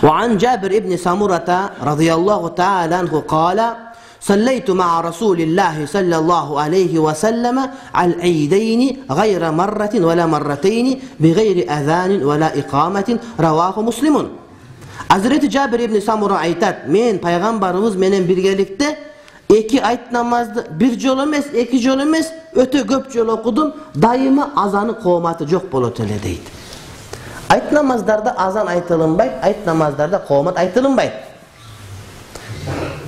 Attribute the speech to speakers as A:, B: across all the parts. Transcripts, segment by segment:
A: وعن جابر بن سمرة رضي الله تعالى عنه قال صليت مع رسول الله صلى الله عليه وسلم على العيدين غير مرة ولا مرتين بغير أذان ولا إقامة رواه مسلم. Hazreti Cabir ibn Samura aytat, men paygambarımız menen birgelikte iki ayet namazdı bir jol emes, iki jol emes, öte köp jol okudum, daima azanı qomatı жоқ bolot ele deydi. Ayet namazlarda azan aytılınbayt, ayet namazlarda qomat aytılınbayt.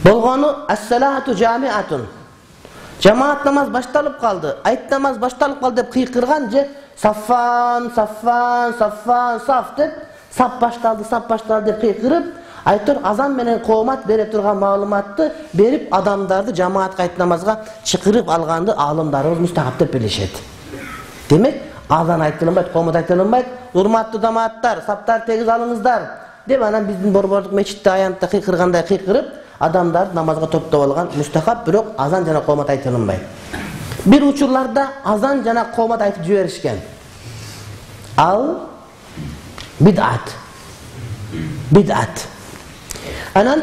A: Bolgonu as-salatu jami'atun. Cemaat namaz baştalıp kaldı. Ayet namaz baştalıp kaldı dep kıykırganca saffan saffan saffan saf dep sap baştaldı dep kıykırıp aytır azan menen qomat bere turgan malumatты berip adamdарды cemaat ayet namazga çıkırıp algandı alımlarımız müstahap dep bilişedi. Demek azan aytılınbayt, qomat aytılınbayt. Urmatlı cemaatlar, saptar tegiz alыңыздар dep anan bizdin borborduk meçitте аянтта kıykırgандай kıykırıp adamlar namazga toplop algan müstahap, birok azan jana qomat aytılınbayt. Bir uçurlarda azan jana qomat aytıp jiberишкен. Al bid'at. Bid'at. Anan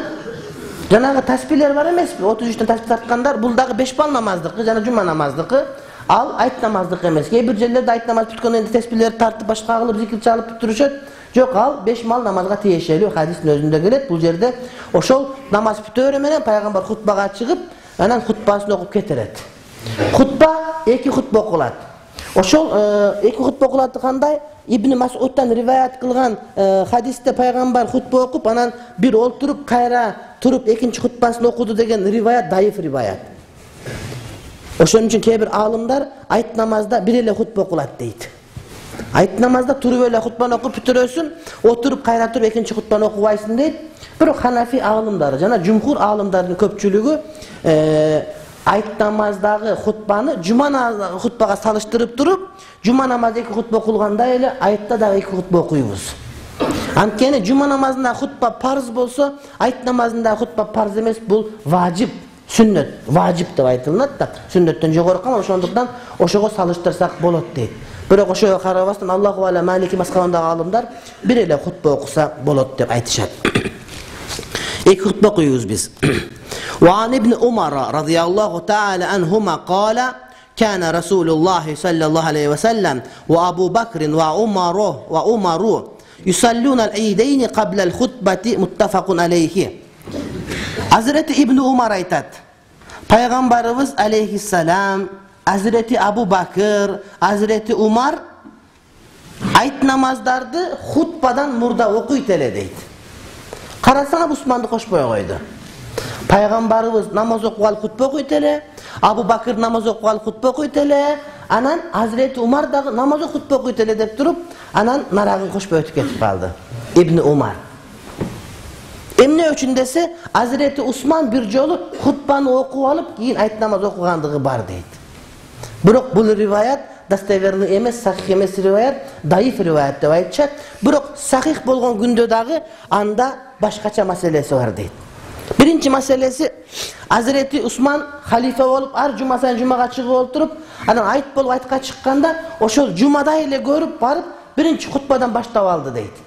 A: janağı tasbihler var emesmi? 33'ten tasbih tartkanlar, bul dagı 5 bal namazdıkı, jana cuma namazdıkı. Al ayet namazdıkı emes. Bir yerlerde ayet namaz bitkenden endi tasbihleri tartıp başka kılıp zikir çalıp bitirişet. Yok al 5 mal namazga tiyешeli. Hadisin özünde gelet. Bu yerde oşol namaz bitöre menen paygambar hutbaga çıkıp anan hutbasını okup keteret. Hutba iki hutba okulat. Oşol iki hutba okulatı kanday? İbn Mas'ud'dan rivayet kılgan hadiste paygambar hutba okup anan bir olturup kayra turup ikinci hutbasını okudu degen rivayet dayıf rivayet. Oşonun için kebir alımlar ayet namazda bir ele hutba okulat deydi. Ayet namazda turup öyle hutbanı okup bitirösün, oturup kayra turup ikinci hutbanı okuvaysın deydi. Birok Hanafi alımları, jana cumhur alımlarının köpçülüğü ayet namazdagı hutbanı cuma hutbaga salıştırıp durup cuma namazda iki hutba okulganda ele ayette da iki hutba okuyubuz. Antkeni cuma namazında hutba farz bolsa, ayet namazında hutba farz emes, bul vacip, sünnet, vacip dep aytılınat da sünnetten jogorı kal, ошондуктан ошого salıştırsak bolot deydi. Birok ошого karabastан Allahu ala Maliki maskabandagı alımlar bir ele hutba okusa bolot dep aytışat. İki hutba okuyubuz biz. وعن ابن عمر رضي الله تعالى عنهما قال كان رسول الله صلى الله عليه وسلم وأبو بكر وعمر يصلون العيدين قبل الخطبة متفق عليه. Hazreti İbn Umar aytat. Peygamberimiz aleyhisselam, Hazreti Abu Bakır, Hazreti Umar ayet namazlardı hutbadan murda okuytele deydi. Karasana Osmanlı koşboya koydu. Peygamberimiz namaz okuval hutba okuytele, Abu Bakır namaz okuval hutba okuytele, anan Hazreti Umar da namaz hutba okuytele dep durup, anan naragın koşboya ötüp ketip kaldı. İbn Umar. Emne üçün dese Hazreti Osman bir jolu hutbanı okup alıp keyin ayet namaz okugandığı bar deydi. Birok bu rivayet dasteverli emes, sahih emes rivayet, dayif rivayet dep aytышат. Birok sahih bolgon günde dagı anda başkaça meselesi var deydi. Birinci meselesi Hazreti Osman halife olup ar cuma sayın cumaga çıkıp oturup anan ayet bolup ayetка çıkkanda oşol cumada ile görüp barıp birinci hutbadan başlap aldı deydi.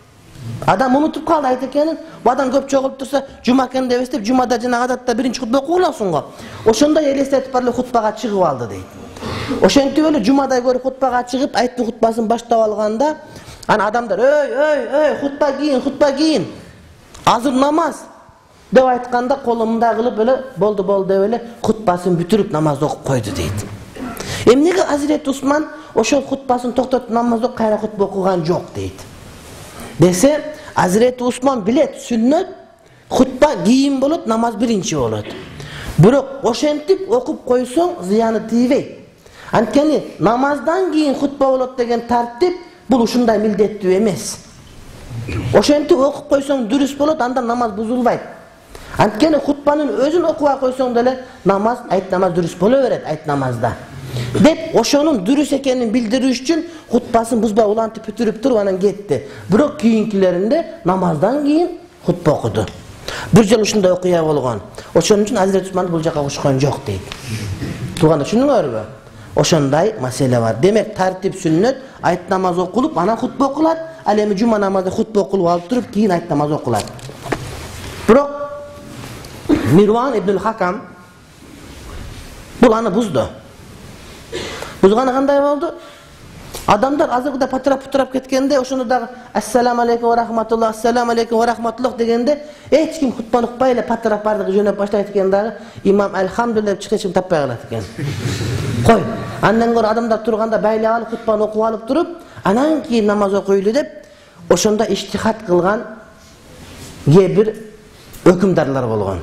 A: Adam unutup kaldı ayet ekenin. Bu adam köp çoğulup dursa cuma eken dep estep cumada jana adatda birinci hutba okulasın go. Oşonda elestetip barlı hutbaga çıkıp aldı deydi. Oşentip öyle cumada görüp hutbaga çıkıp ayetin hutbasını başlap alganda ana adamlar hutba giyin. Hazır namaz dep aytkanda kolumda kılıp öyle boldu öyle hutbasını bitirip namaz okup koydu deydi. Emnege Hazreti Osman oşol hutbasını toktotup namaz okup kayra hutba okugan jok deydi. Dese Hazreti Osman bilet sünnet hutba giyin bolut, namaz birinci bolut. Birok oşentip okup koysoň ziyanı tiyebey. Antkeni namazdan giyin hutba bolut degen tartip bul uşunday mildettүү emes. Oşentip okup koysoň dürüs bolut, anda namaz buzulbayt. Antkeni hutbanın özün okupa koysoň dele namaz, ayet namaz dürüs bola beret ayet namazda. Dep oşonun dürüs ekenini bildiriş üçün hutbasını buzbay ulantip bitirip turup anan ketdi. Birok kiyinkilerinde namazdan giyin hutba okudu. Bir jol uşunday okuya bolgon. Oşonun üçün Hazreti Osman bul jaka koşkan jok deydi. Tuganda şununlarby? Oşonday mesele var. Demek tartip sünnet ayet namaz okulup ana hutba okulat, ал эми жума намазда хутба окулуп алып туруп кийин айт намазы окулат. Бирок Мирван ибн Хакам бул аны бузду. Бузганы кандай болду? Адамдар азыркыда патырап кеткенде, ошону дагы ассаламу алейкум ва рахматуллах, ассаламу алейкум ва рахматуллах дегенде, эч ким хутбаны укпай эле патырап бардыгы жөнөп баштайт экен дагы, имам алхамдулилlah деп чыгып таппай калат экен. Кой, андан көрө адамдар турганда байлап алып хутбаны окуп алып туруп, анан кийин намаз окуйлу деп, ошондо иштихат кылган кээ бир өкүмдарлар болгон.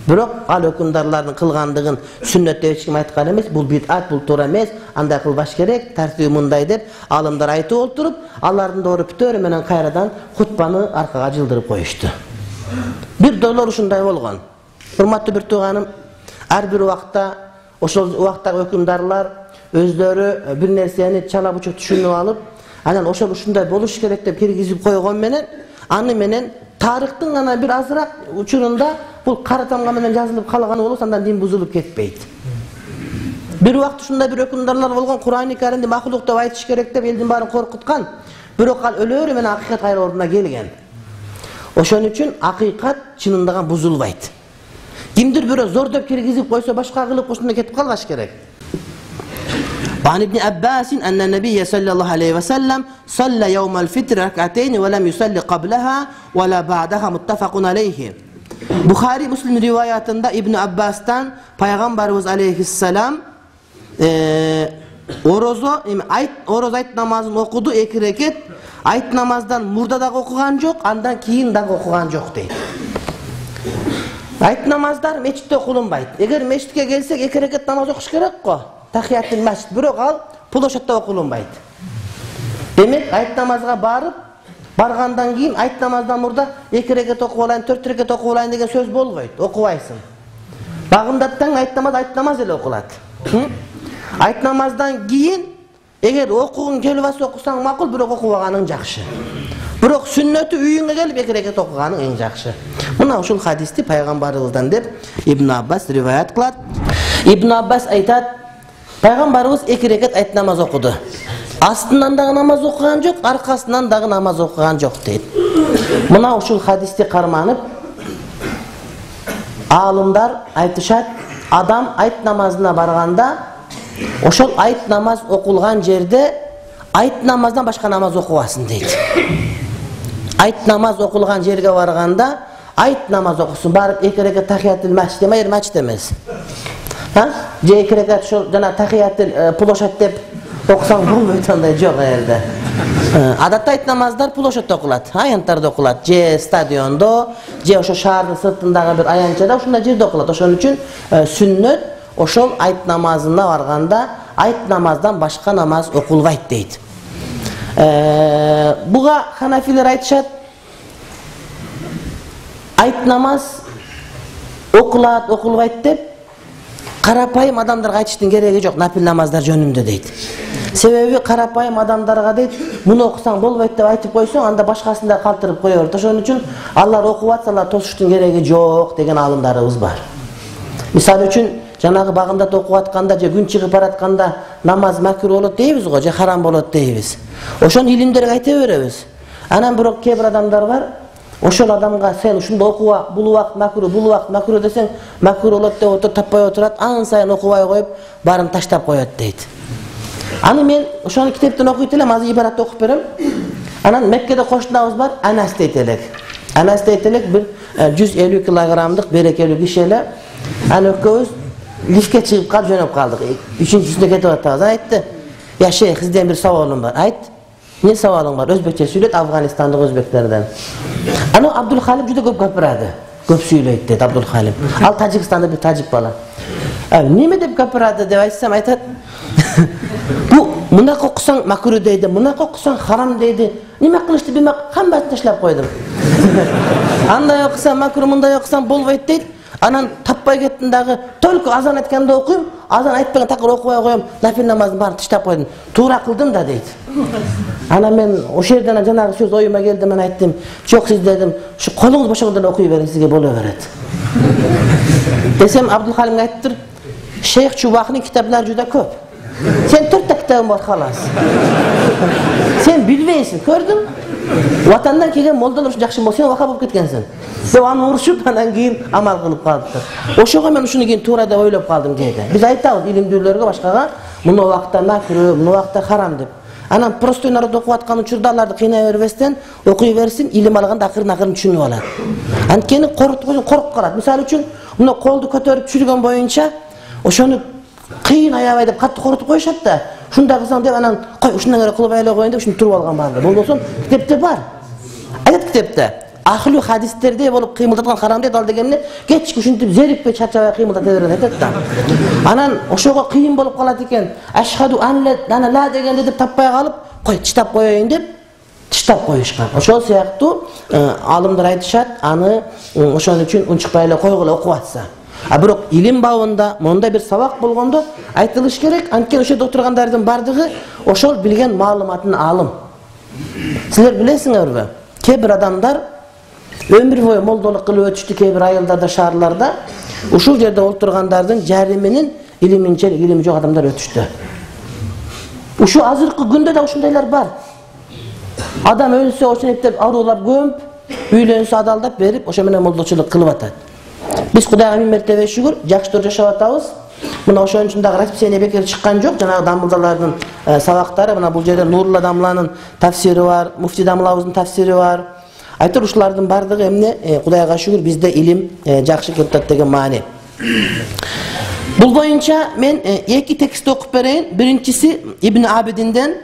A: Бирок ал өкүмдарлардын кылгандыгын сүннөттө эч ким айткан эмес, бул бидат, бул туура эмес, андай кылбаш керек, тартиби мындай деп алымдар айтып олтуруп, алардын доруптөрү менен кайрадан хутбаны аркага жылдырып коюшту. Бир долор ушундай болгон. Урматтуу бир тууганым, ар бир убакта ошол убактагы өкүмдарлар өздөрү бир нерсени чала бучук түшүнүп алып, анан ошол ушундай болуш керек деп киргизип койгон менен, аны менен тарыхтын гана бир азыраак учурунда бул кара тамга менен жазылып калган болсо андан дин бузулуп кетпейт. Бир убакта ушундай бир өкүмдарлар болгон, Кур'ан-ы Каримди махлук деп айтыш керек деп элдин баарын коркуткан. Бирок ал өлөөрү менен акыйкат кайра ордуна келген. Ошон үчүн акыйкат чынындаган бузулбайт. Кимдир бирөө зор деп киргизип койсо башка кылып ошондой кетип калбаш керек. وعن ابن عباس أن النبي صلى الله عليه وسلم صلى يوم الفطر ركعتين ولم يصلي قبلها ولا بعدها متفق عليه. Bukhari Müslim rivayetinde İbn Abbas'tan Peygamberimiz Aleyhisselam oroz ayt namazını okudu 2 rekat. Ayt namazdan murda da okugan yok, andan keyin da okugan yok deydi. Ayt namazlar meçitte okulunbaydı. Eğer meçitke gelsek 2 rekat namaz okuş gerek ko. Tahiyatul mescid, bирок ал пулошатта окулунбайт. Демек айт намазга баргандан кийин айт намаздан мурда 2 рекат окуп алайын, 4 рекат окуп алайын деген сөз болбойт. Окубайсың. Багымдаттан айт намаз эле окулат. Айт намаздан кийин эгер окугуң келип алса окусаң макул, бирок окубаганың жакшы. Бирок сүннөтү үйүңө келип 2 рекат окуганың эң жакшы. Мына ушул хадисти пайгамбарыбыздан деп Ибн Аббас риваят кылат. Ибн Аббас айтат: Пайгамбарыбыз 2 рекат айт намаз окуду. Астынан дагы намаз окуган жок, аркасынан дагы намаз окуган жок дейт. Мына ушул хадисти карманып, алымдар айтышат, адам айт намазына барганда, ошол айт намаз окулган жерде айт намаздан башка намаз окубасын дейт. Айт намаз окулган жерге барганда айт намаз окусун, барып 2 рекат тахиятул масжид демей, масжид эмес. Же 2 рекат ошол жана тахиятул пулошат деп окусаң болбойт, андай жок жерде. Адатта айт намаздар пулошатта окулат, аянттарда окулат, же стадиондо, же ошо шаардын сыртындагы бир аянчада, ушундай жерде окулат. Ошон үчүн сүннөт ошол айт намазына барганда айт намаздан башка намаз окулбайт дейт. Буга ханафилер айтышат, айт намаз окулат, окулбайт деп карапайым адамдарга айтыштын кереги жок, нафил намаздар жөнүндө дейт. Себеби карапайым адамдарга дейт, муну окусаң болбойт деп айтып койсоң, анда башкасын да калтырып кое берет. Ошон үчүн алар окуп атсалар тосуштун кереги жок деген алымдарыбыз бар. Мисалы үчүн жанагы багында окуп атканда же күн чыгып баратканда намаз макруh болот дейбиз го, же харам болот дейбиз. Ошон илимдерге айта беребиз. Анан бирок кээ бир адамдар бар, ошол адамга сен ушунда окуба, бул убакыт макруh, бул убакыт макруh десең, макруh болот деп отуруп таппай отурат, анын сайын окубай коюп, баарын таштап коет дейт. Аны мен ошону китептен окуйт элем, азыр ибаратты окуп берем. Анан Меккеде кошунабыз бар, Анас дейт элек. Анас дейт элек бир 150 килограммдык берекелүү киши эле. Аны экөөбүз лифтке чыгып калып жөнөп калдык. 3-сүндө кетип атабыз. Айтты: "Я шейх, сизден бир сабалым бар." Айт. "Не сабалың бар?" Өзбекче сүйлөйт, Афганистандык өзбектерден. Аны Абдул Халим жүдө көп гапырады. Көп сүйлөйт дейт Абдул Халим. Ал Тажикстанда бир тажик бала. Неме деп гапырады деп айтсам, айтат: "Бу мунака окусаң макруh дейди, мунака окусаң харам дейди. Неме кылышты билмек, хаммасын ташлап койдум." Андай окусаң макруh, мындай окусаң болбойт дейт. Анан таппай кеттим дагы, только азан айтканда окуйм, азан айтпаган такыр окубай коем, нафил намаздын баарын таштап койдум. Туура кылдым да дейт. Ана мен ошол жерден жанагы сөз оюма келди, мен айттым: "Жок, сиз дедим, ушу колуңуз бошогондон окуй бериң, сизге боло берет." Десем, Абдул Халимге айттыр: "Шейх Чубахнын китаплары жүдө көп. Sen 4 kitabın var halas. Sen bilbeysin, gördün? Vatandan kelgen moldalar üçün jakşı sen vaka bolup ketkensin. Dep аны uruşup andan keyin amal kılıp kaldılar. Oşoga men uşunu keyin tuura dep oylop kaldım deydi. Biz ayttabız ilimdүүлөрgө başkaga muну wagtda makruh, muну wagtda haram dep. Anan prostoy narod okup atkан учурда аларды кыйнай бербестен окуй берсин, илим алганда акырын түшүнүп алат. Анткени коруп калат. Мисалы үчүн мына колду көтөрүп жүргөн боюнча ошону кыйын аябай деп катты корутуп коюшат да. Шундай кылсаң деп анан кой ушундан эле кылып айлай коеюн деп ушуну туруп алган бар. Болбосо китепте бар. Айтат китепте. Ахлу хадистерде болуп кыймылдаткан харам дейт ал дегенне кечки ушинтип зерикпей чарчабай кыймылдата берет айтат да. Анан ошого кыйын болуп калат экен. Ашхаду ана ла дегенде деп таппай калып, кой читап коеюн деп читап коюшкан. Ошол сыяктуу алымдар айтышат, аны ошон үчүн унчукпай эле койгула окуп атса. А бирок илим бабында мондай бир сабак болгондо айтылыш керек. Анткени ошо отургандардын бардыгы ошол билген маалыматын алым. Силер билесиңерби? Кээ бир адамдар өмүр бою молдолук кылып өтүштү, кээ бир айылдарда, шаарларда ушул жерде отургандардын жарымынын илиминче илими жок адамдар өтүштү. Ушу азыркы күндө да ушундайлар бар. Адам өлсө ошентип аруулар көмүп, үйлөнсө адалдап берип, ошо менен молдочулук кылып атат. Биз Кудайга миң мертебе шүгүр, жакшы жашап атабыз. Мына ошон үчүн дагы расписание бекер чыккан жок. Жанагы дамылдалардын сабактары, мына бул жерде Нурулла Дамланын тафсири бар, Муфти Дамлабыздын тафсири бар. Айтыр ушулардын бардыгы эмне? Кудайга шүгүр bizde илим жакшы келип атат деген маани. Бул боюнча мен эки текст окуп берейин. Биринчиси Ибн Абидинден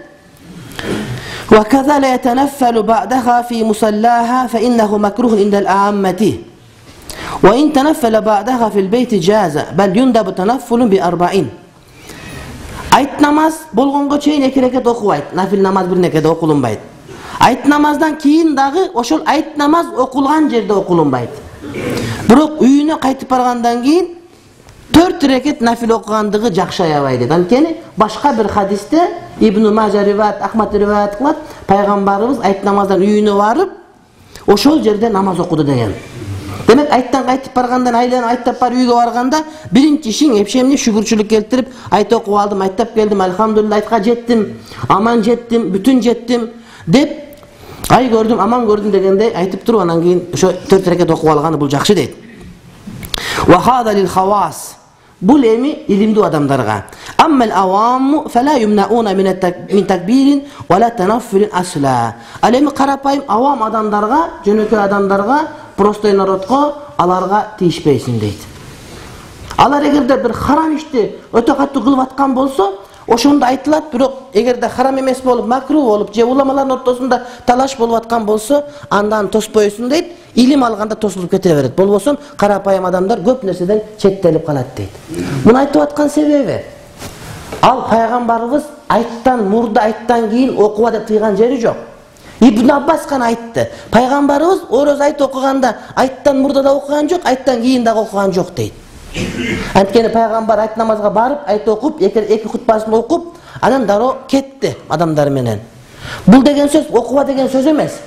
A: وَكَذَا لَا يَتَنَفَّلُ بَعْدَهَا فِي مُصَلَّاهَا فَإِنَّهُ مَكْرُهٌ عِنْدَ الْعَامَّةِ وَإِنْ تَنَفَّلَ بَعْدَهَا فِي الْبَيْتِ جَازَ بَلْ يُنْدَبُ تَنَفُّلٌ بِأَرْبَعِينَ. Айт намаз болгонго чейин 2 рекет окубайт. Нафил намаз 1 рекет окулунбайт. Айт намаздан кийин дагы ошол айт намаз окулган жерде окулунбайт. Бирок үйүнө кайтып баргандан кийин 4 рекет нафил окугандыгы жакшы аябай дейт. Анткени башка бир хадисте Ибн Мажа риваят, Ахмад риваят кылат, пайгамбарыбыз айт намаздан үйүнө барып, ошол жерде намаз окуду деген. Демек айттан кайтып баргандан айланып айттап бар үйгө барганда биринчи ишиң эпшемни шүгүрчүлүк келтирип, айт окуп алдым, айттап келдим, алхамдулилла айтка жеттим, аман жеттим, бүтүн жеттим деп ай көрдүм, аман көрдүм дегенде айтып туруп анан кийин ошо 4 рекет окуп алганы бул жакшы дейт. Wa hada lil khawas. Bul emi ilimdүү адамдарга. Ammal awam fala yumnauna min takbirin wala tanafful asla. Ал эми карапайым awam адамдарга, жөнөкөй адамдарга, простой народко аларга тийишпейсиң дейт. Алар эгерде бир харам ишти өтө катуу кылып аткан болсо, ошондо айтылат, бирок эгерде харам эмес болуп, макруh болуп, же уламалардын ортосунда талаш болуп аткан болсо, андан тоспойсуң дейт. Илим алганда тосулуп кете берет. Болбосо карапайым адамдар көп нерседен четтелип калат дейт. Муну айтып аткан себеби ал пайгамбарыбыз айттан мурда айттан кийин окуба деп тыйган жери жок. Ибн Аббас гана айтты. Пайгамбарыбыз ороз айт окуганда айттан мурда да окуган жок, айттан кийин да окуган жок дейт. Анткени пайгамбар айт намазга барып, айт окуп, эки хутбасын окуп, анан дароо кетти адамдар менен. Бул деген сөз окуба деген сөз эмес.